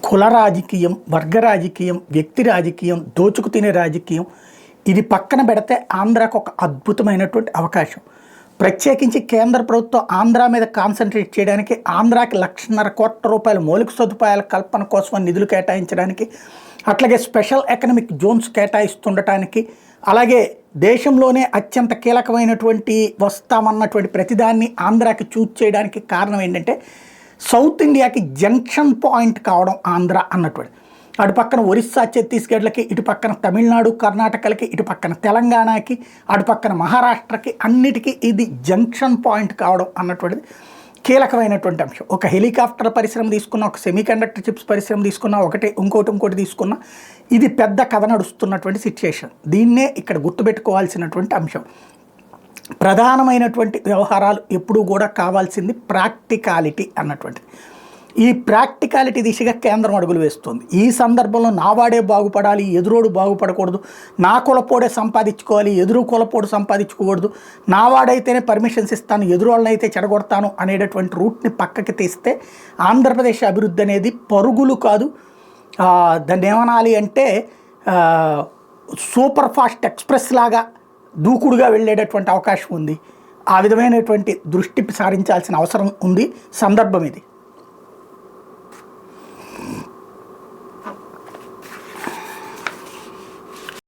కుల రాజకీయం, వర్గ రాజకీయం, వ్యక్తి రాజకీయం, దోచుకు తినే రాజకీయం ఇది పక్కన పెడితే ఆంధ్రాకు ఒక అద్భుతమైనటువంటి అవకాశం. ప్రత్యేకించి కేంద్ర ప్రభుత్వం ఆంధ్ర మీద కాన్సన్ట్రేట్ చేయడానికి, ఆంధ్రాకి 1,50,000 కోట్ల రూపాయల మౌలిక సదుపాయాల కల్పన కోసం నిధులు కేటాయించడానికి, అట్లాగే స్పెషల్ ఎకనామిక్ జోన్స్ కేటాయిస్తుండటానికి, అలాగే దేశంలోనే అత్యంత కీలకమైనటువంటి వస్తామన్నటువంటి ప్రతిదాన్ని ఆంధ్రాకి చూజ్ చేయడానికి కారణం ఏంటంటే సౌత్ ఇండియాకి జంక్షన్ పాయింట్ కావడం ఆంధ్ర అన్నటువంటి. అటు పక్కన ఒరిస్సా ఛత్తీస్గఢ్లకి, ఇటు పక్కన తమిళనాడు కర్ణాటకలకి, ఇటు పక్కన తెలంగాణకి, అటు పక్కన మహారాష్ట్రకి, అన్నిటికీ ఇది జంక్షన్ పాయింట్ కావడం అన్నటువంటిది కీలకమైనటువంటి అంశం. ఒక హెలికాప్టర్ పరిశ్రమ తీసుకున్న, ఒక సెమీకండక్టర్ చిప్స్ పరిశ్రమ తీసుకున్న, ఇంకోటి తీసుకున్న, ఇది పెద్ద కథ నడుస్తున్నటువంటి సిచ్యుయేషన్. దీన్నే ఇక్కడ గుర్తుపెట్టుకోవాల్సినటువంటి అంశం. ప్రధానమైనటువంటి వ్యవహారాలు ఎప్పుడూ కూడా కావాల్సింది ప్రాక్టికాలిటీ అన్నటువంటిది. ఈ ప్రాక్టికాలిటీ దిశగా కేంద్రం అడుగులు వేస్తుంది. ఈ సందర్భంలో నావాడే బాగుపడాలి, ఎదురోడు బాగుపడకూడదు, నా కులపోడే సంపాదించుకోవాలి, ఎదురు కులపోడు సంపాదించుకోకూడదు, నావాడైతేనే పర్మిషన్స్ ఇస్తాను, ఎదురోళ్ళని అయితే చెడగొడతాను అనేటటువంటి రూట్ని పక్కకి తీస్తే ఆంధ్రప్రదేశ్ అభివృద్ధి అనేది పరుగులు కాదు, దాన్ని ఏమనాలి అంటే సూపర్ ఫాస్ట్ ఎక్స్ప్రెస్ లాగా దూకుడుగా వెళ్ళేటటువంటి అవకాశం ఉంది. ఆ విధమైనటువంటి దృష్టి సారించాల్సిన అవసరం ఉంది. సందర్భం ఇది.